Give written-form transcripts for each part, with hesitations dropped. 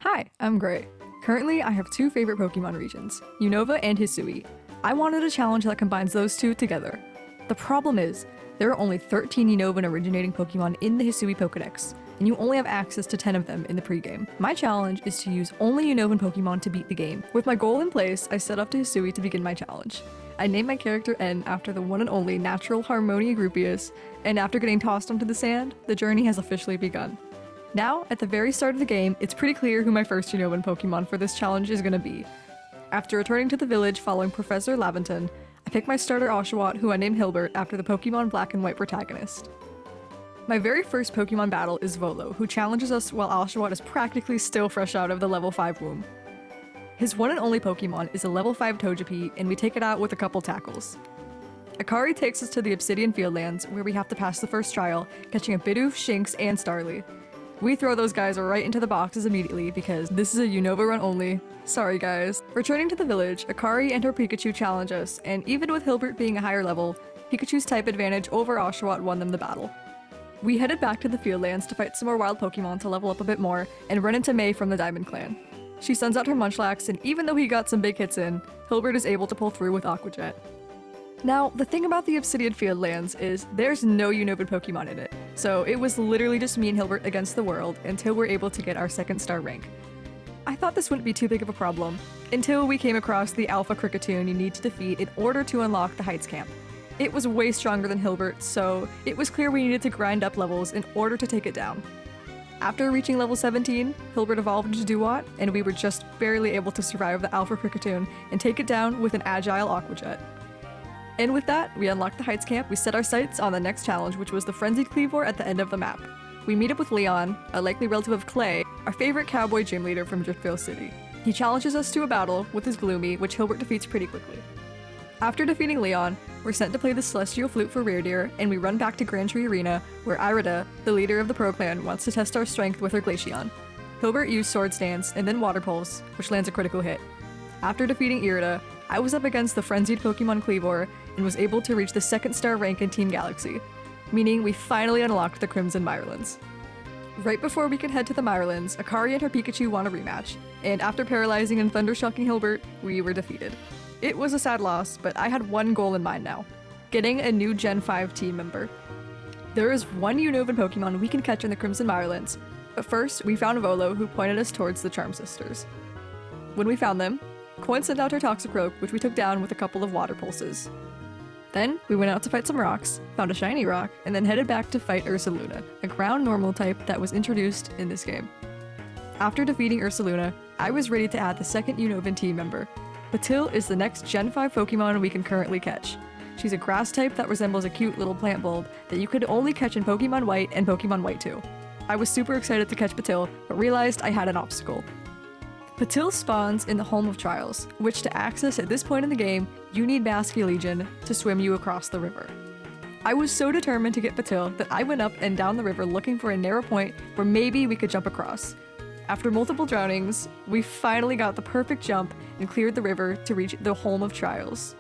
Hi, I'm Gray. Currently, I have two favorite Pokemon regions, Unova and Hisui. I wanted a challenge that combines those two together. The problem is, there are only 13 Unova originating Pokemon in the Hisui Pokedex, and you only have access to 10 of them in the pregame. My challenge is to use only Unovan Pokemon to beat the game. With my goal in place, I set off to Hisui to begin my challenge. I named my character N after the one and only natural Harmonia Groupius, and after getting tossed onto the sand, the journey has officially begun. Now, at the very start of the game, it's pretty clear who my first Unovan Pokemon for this challenge is gonna be. After returning to the village following Professor Laventon, I picked my starter Oshawott, who I named Hilbert after the Pokemon Black and White protagonist. My very first Pokemon battle is Volo, who challenges us while Oshawott is practically still fresh out of the level 5 womb. His one and only Pokemon is a level 5 Togepi, and we take it out with a couple tackles. Akari takes us to the Obsidian Fieldlands, where we have to pass the first trial, catching a Bidoof, Shinx, and Starly. We throw those guys right into the boxes immediately because this is a Unova run only. Sorry guys. Returning to the village, Akari and her Pikachu challenge us, and even with Hilbert being a higher level, Pikachu's type advantage over Oshawott won them the battle. We headed back to the Fieldlands to fight some more wild Pokemon to level up a bit more, and run into May from the Diamond Clan. She sends out her Munchlax, and even though he got some big hits in, Hilbert is able to pull through with Aqua Jet. Now, the thing about the Obsidian Fieldlands is there's no Unovan Pokemon in it, so it was literally just me and Hilbert against the world until we're able to get our 2nd star rank. I thought this wouldn't be too big of a problem, until we came across the Alpha Kricketune you need to defeat in order to unlock the Heights Camp. It was way stronger than Hilbert, so it was clear we needed to grind up levels in order to take it down. After reaching level 17, Hilbert evolved into Duat, and we were just barely able to survive the Alpha Kricketune and take it down with an agile Aqua Jet. And with that, we unlocked the Heights Camp, we set our sights on the next challenge, which was the Frenzied Cleavor at the end of the map. We meet up with Leon, a likely relative of Clay, our favorite cowboy gym leader from Driftvale City. He challenges us to a battle with his Gloomy, which Hilbert defeats pretty quickly. After defeating Leon, we're sent to play the Celestial Flute for Rare Deer, and we run back to Grand Tree Arena, where Irida, the leader of the Pro Clan, wants to test our strength with her Glaceon. Hilbert used Swords Dance and then Water Pulse, which lands a critical hit. After defeating Irida, I was up against the frenzied Pokemon Cleavor and was able to reach the 2nd star rank in Team Galaxy, meaning we finally unlocked the Crimson Mirelands. Right before we could head to the Mirelands, Akari and her Pikachu won a rematch, and after paralyzing and thundershocking Hilbert, we were defeated. It was a sad loss, but I had one goal in mind now, getting a new Gen 5 team member. There is one Unovan Pokemon we can catch in the Crimson Mirelands, but first we found Volo, who pointed us towards the Charm Sisters. When we found them, Coin sent out her Toxicroak, which we took down with a couple of water pulses. Then, we went out to fight some rocks, found a shiny rock, and then headed back to fight Ursaluna, a ground normal type that was introduced in this game. After defeating Ursaluna, I was ready to add the 2nd Unovan team member. Patil is the next Gen 5 Pokemon we can currently catch. She's a grass type that resembles a cute little plant bulb that you could only catch in Pokemon White and Pokemon White 2. I was super excited to catch Patil, but realized I had an obstacle. Patil spawns in the Home of Trials, which to access at this point in the game, you need Basculegion to swim you across the river. I was so determined to get Patil that I went up and down the river looking for a narrow point where maybe we could jump across. After multiple drownings, we finally got the perfect jump and cleared the river to reach the Home of Trials.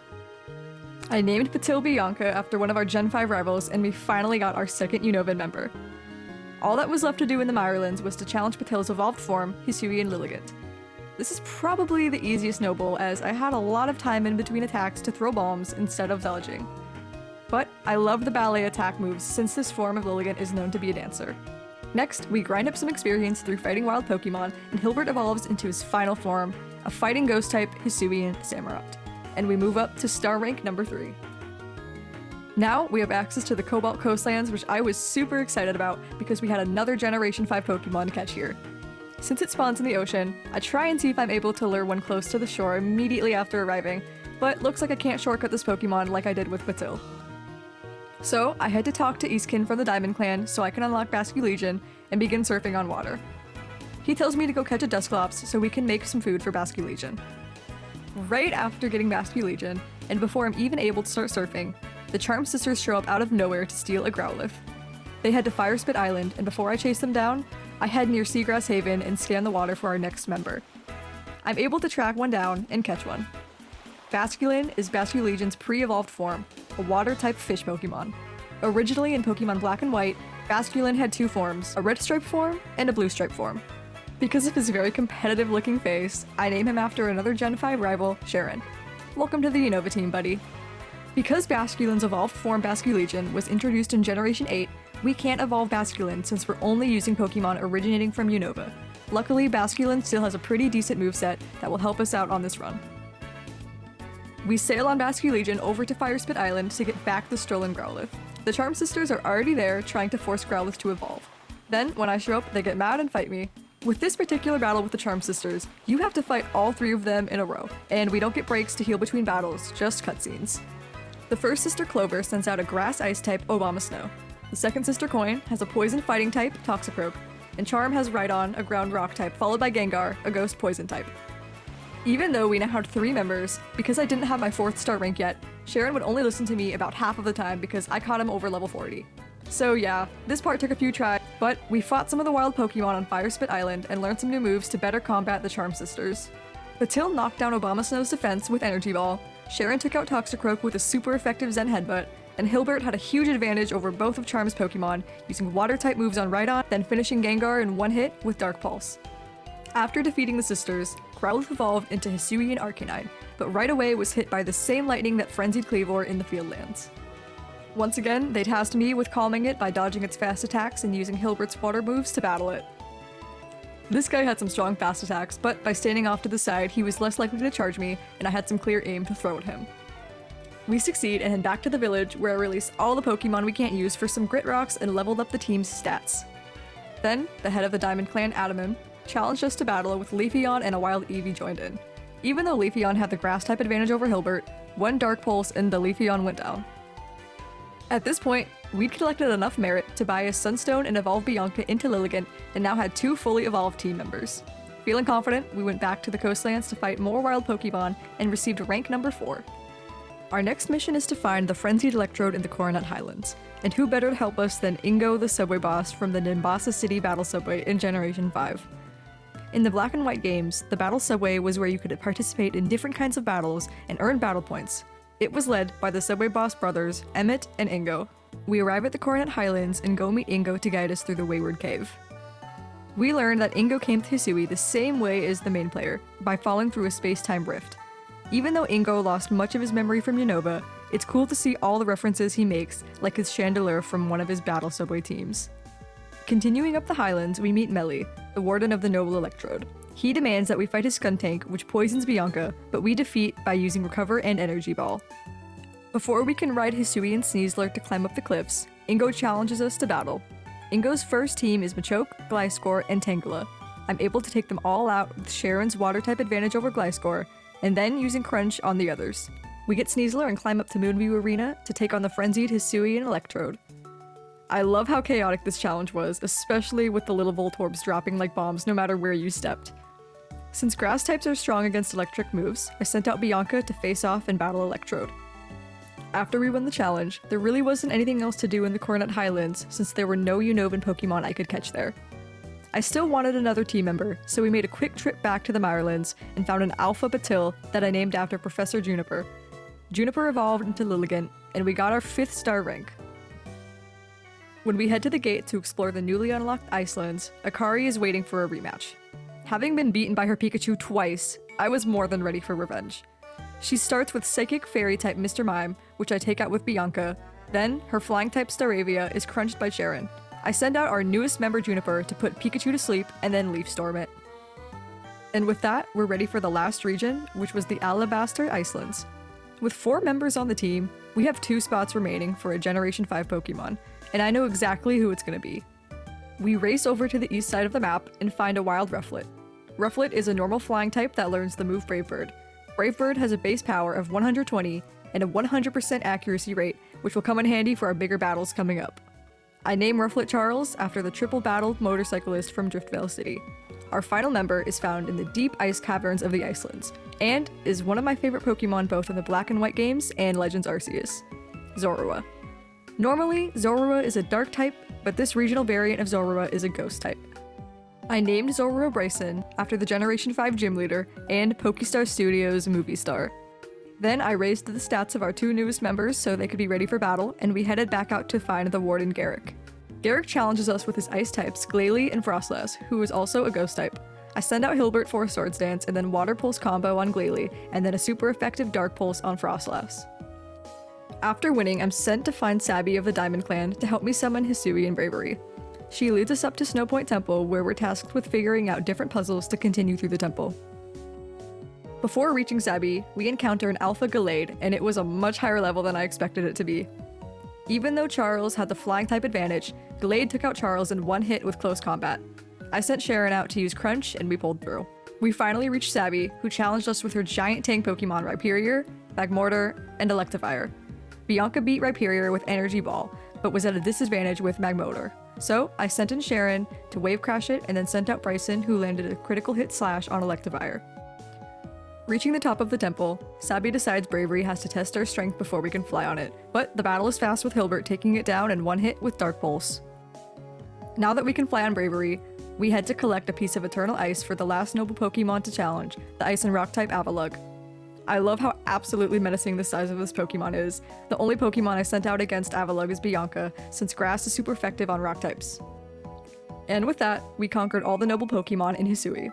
I named Patil Bianca after one of our Gen 5 rivals, and we finally got our 2nd Unovan member. All that was left to do in the Mirelands was to challenge Patil's evolved form, Hisui and Lilligant. This is probably the easiest noble, as I had a lot of time in between attacks to throw bombs instead of dodging. But I love the ballet attack moves since this form of Lilligant is known to be a dancer. Next, we grind up some experience through fighting wild Pokemon, and Hilbert evolves into his final form, a fighting ghost type Hisuian Samurott, and we move up to star rank number 3. Now, we have access to the Cobalt Coastlands, which I was super excited about because we had another Generation 5 Pokemon to catch here. Since it spawns in the ocean, I try and see if I'm able to lure one close to the shore immediately after arriving, but looks like I can't shortcut this Pokemon like I did with Patil. So, I head to talk to Eastkin from the Diamond Clan so I can unlock Basculegion and begin surfing on water. He tells me to go catch a Dusclops so we can make some food for Basculegion. Right after getting Basculegion, and before I'm even able to start surfing, the Charm Sisters show up out of nowhere to steal a Growlithe. They head to Firespit Island, and before I chase them down, I head near Seagrass Haven and scan the water for our next member. I'm able to track one down and catch one. Basculin is Basculegion's pre-evolved form, a water-type fish Pokemon. Originally in Pokemon Black and White, Basculin had 2 forms, a red stripe form and a blue stripe form. Because of his very competitive looking face, I name him after another Gen 5 rival, Sharon. Welcome to the Unova team, buddy. Because Basculin's evolved form Basculegion was introduced in Generation 8, we can't evolve Basculin since we're only using Pokemon originating from Unova. Luckily, Basculin still has a pretty decent moveset that will help us out on this run. We sail on Basculegion over to Firespit Island to get back the stolen Growlithe. The Charm Sisters are already there trying to force Growlithe to evolve. Then, when I show up, they get mad and fight me. With this particular battle with the Charm Sisters, you have to fight all 3 of them in a row, and we don't get breaks to heal between battles, just cutscenes. The first sister Clover sends out a Grass-Ice type Obama-Snow. The second sister Coin has a Poison Fighting type Toxicroak, and Charm has Rhydon, a Ground Rock type, followed by Gengar, a Ghost Poison type. Even though we now had 3 members, because I didn't have my 4th star rank yet, Sharon would only listen to me about half of the time because I caught him over level 40. So yeah, this part took a few tries, but we fought some of the wild Pokemon on Firespit Island and learned some new moves to better combat the Charm Sisters. Patil knocked down Obama-Snow's defense with Energy Ball, Sharon took out Toxicroak with a super effective Zen Headbutt, and Hilbert had a huge advantage over both of Charm's Pokemon, using Water-type moves on Rhydon, then finishing Gengar in one hit with Dark Pulse. After defeating the sisters, Growlithe evolved into Hisui and Arcanine, but right away was hit by the same lightning that frenzied Kleavor in the Fieldlands. Once again, they tasked me with calming it by dodging its fast attacks and using Hilbert's water moves to battle it. This guy had some strong fast attacks, but by standing off to the side, he was less likely to charge me, and I had some clear aim to throw at him. We succeed and head back to the village, where I release all the Pokemon we can't use for some Grit Rocks and leveled up the team's stats. Then, the head of the Diamond Clan, Adamim, challenged us to battle with Leafeon and a wild Eevee joined in. Even though Leafeon had the Grass-type advantage over Hilbert, one Dark Pulse and the Leafeon went down. At this point, we'd collected enough merit to buy a Sunstone and evolve Bianca into Lilligant, and now had 2 fully evolved team members. Feeling confident, we went back to the coastlands to fight more wild Pokemon and received rank number 4. Our next mission is to find the Frenzied Electrode in the Coronet Highlands, and who better to help us than Ingo the subway boss from the Nimbasa City Battle Subway in Generation 5. In the Black and White games, the Battle Subway was where you could participate in different kinds of battles and earn battle points. It was led by the subway boss brothers, Emmett and Ingo. We arrive at the Coronet Highlands and go meet Ingo to guide us through the Wayward Cave. We learn that Ingo came to Hisui the same way as the main player, by falling through a space-time rift. Even though Ingo lost much of his memory from Unova, it's cool to see all the references he makes, like his chandelier from one of his Battle Subway teams. Continuing up the Highlands, we meet Melly, the warden of the Noble Electrode. He demands that we fight his Skuntank, which poisons Bianca, but we defeat by using Recover and Energy Ball. Before we can ride Hisui and Sneasler to climb up the cliffs, Ingo challenges us to battle. Ingo's first team is Machoke, Gliscor, and Tangela. I'm able to take them all out with Sharon's Water-type advantage over Gliscor, and then using Crunch on the others. We get Sneasler and climb up to Moonview Arena to take on the frenzied Hisui and Electrode. I love how chaotic this challenge was, especially with the little Voltorbs dropping like bombs no matter where you stepped. Since grass types are strong against electric moves, I sent out Bianca to face off and battle Electrode. After we won the challenge, there really wasn't anything else to do in the Coronet Highlands since there were no Unovan Pokemon I could catch there. I still wanted another team member, so we made a quick trip back to the Mirelands and found an Alpha Patil that I named after Professor Juniper. Juniper evolved into Lilligant, and we got our 5th star rank. When we head to the gate to explore the newly unlocked Icelands, Akari is waiting for a rematch. Having been beaten by her Pikachu twice, I was more than ready for revenge. She starts with Psychic Fairy type Mr. Mime, which I take out with Bianca. Then, her Flying type Staravia is crunched by Sharon. I send out our newest member Juniper to put Pikachu to sleep and then Leaf Storm it. And with that, we're ready for the last region, which was the Alabaster Icelands. With 4 members on the team, we have 2 spots remaining for a Generation 5 Pokemon, and I know exactly who it's gonna be. We race over to the east side of the map and find a wild Rufflet. Rufflet is a normal flying type that learns the move Brave Bird. Brave Bird has a base power of 120 and a 100% accuracy rate, which will come in handy for our bigger battles coming up. I name Rufflet Charles after the triple-battled motorcyclist from Driftvale City. Our final member is found in the deep ice caverns of the Icelands, and is one of my favorite Pokemon both in the Black and White games and Legends Arceus, Zorua. Normally, Zorua is a dark type, but this regional variant of Zorua is a ghost type. I named Zorua Bryson after the Generation 5 gym leader and Pokestar Studios movie star. Then I raised the stats of our 2 newest members so they could be ready for battle, and we headed back out to find the Warden Garrick. Garrick challenges us with his ice types Glalie and Frostlass, who is also a ghost type. I send out Hilbert for a Swords Dance, and then Water Pulse combo on Glalie, and then a super effective Dark Pulse on Frostlass. After winning, I'm sent to find Sabby of the Diamond Clan to help me summon Hisui and Bravery. She leads us up to Snowpoint Temple, where we're tasked with figuring out different puzzles to continue through the temple. Before reaching Sabby, we encounter an Alpha Gallade, and it was a much higher level than I expected it to be. Even though Charles had the flying type advantage, Gallade took out Charles in one hit with close combat. I sent Sharon out to use Crunch, and we pulled through. We finally reached Sabby, who challenged us with her giant tank Pokemon Rhyperior, Magmortar, and Electivire. Bianca beat Rhyperior with Energy Ball, but was at a disadvantage with Magmortar. So I sent in Sharon to Wave Crash it, and then sent out Bryson, who landed a critical hit slash on Electivire. Reaching the top of the temple, Sabby decides Bravery has to test our strength before we can fly on it, but the battle is fast with Hilbert taking it down in one hit with Dark Pulse. Now that we can fly on Bravery, we head to collect a piece of Eternal Ice for the last noble Pokemon to challenge, the Ice and Rock type Avalugg. I love how absolutely menacing the size of this Pokemon is. The only Pokemon I sent out against Avalugg is Bianca, since Grass is super effective on rock types. And with that, we conquered all the noble Pokemon in Hisui.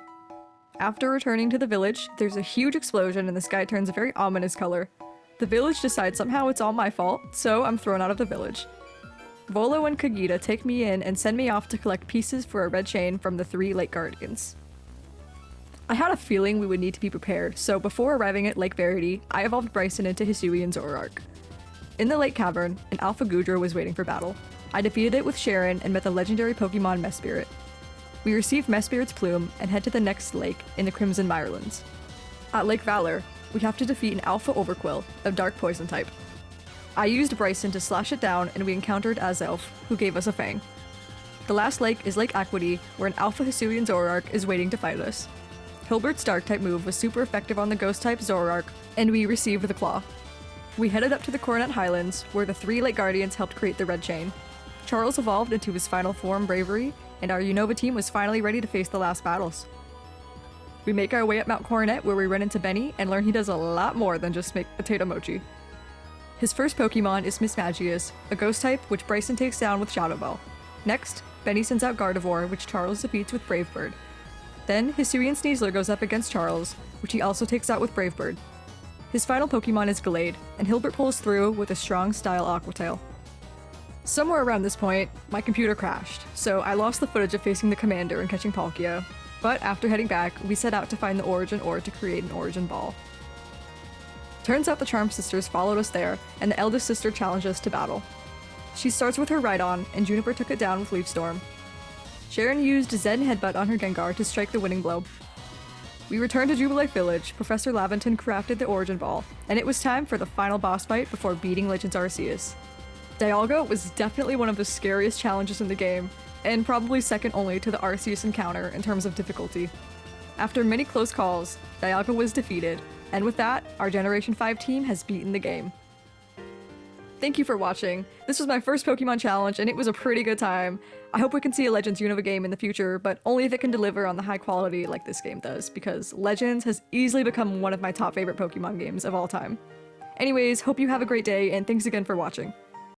After returning to the village, there's a huge explosion and the sky turns a very ominous color. The village decides somehow it's all my fault, so I'm thrown out of the village. Volo and Kagita take me in and send me off to collect pieces for a red chain from the 3 Lake Guardians. I had a feeling we would need to be prepared, so before arriving at Lake Verity, I evolved Bryson into Hisui and Zoroark. In the Lake Cavern, an Alpha Goodra was waiting for battle. I defeated it with Sharon and met the legendary Pokemon Mesprit. We receive Mespirit's Plume and head to the next lake in the Crimson Mirelands. At Lake Valor, we have to defeat an Alpha Overquill, a dark poison type. I used Bryson to slash it down and we encountered Azelf, who gave us a Fang. The last lake is Lake Aquity, where an Alpha Hisuian Zoroark is waiting to fight us. Hilbert's Dark-type move was super effective on the Ghost-type Zoroark, and we received the Claw. We headed up to the Coronet Highlands, where the 3 Lake Guardians helped create the Red Chain. Charles evolved into his final form, Bravery, and our Unova team was finally ready to face the last battles. We make our way up Mount Coronet, where we run into Benny and learn he does a lot more than just make potato mochi. His first Pokemon is Mismagius, a Ghost-type which Bryson takes down with Shadow Ball. Next, Benny sends out Gardevoir, which Charles defeats with Brave Bird. Then, Hisuian Sneasler goes up against Charles, which he also takes out with Brave Bird. His final Pokemon is Gallade, and Hilbert pulls through with a strong style Aqua Tail. Somewhere around this point, my computer crashed, so I lost the footage of facing the commander and catching Palkia, but after heading back, we set out to find the Origin Ore to create an Origin Ball. Turns out the Charm Sisters followed us there, and the eldest sister challenged us to battle. She starts with her Rhydon, and Juniper took it down with Leaf Storm. Sharon used Zen Headbutt on her Gengar to strike the winning blow. We returned to Jubilife Village, Professor Laventon crafted the Origin Ball, and it was time for the final boss fight before beating Legends Arceus. Dialga was definitely one of the scariest challenges in the game, and probably second only to the Arceus encounter in terms of difficulty. After many close calls, Dialga was defeated, and with that, our Generation 5 team has beaten the game. Thank you for watching. This was my first Pokemon challenge, and it was a pretty good time. I hope we can see a Legends Unova game in the future, but only if it can deliver on the high quality like this game does, because Legends has easily become one of my top favorite Pokemon games of all time. Anyways, hope you have a great day, and thanks again for watching.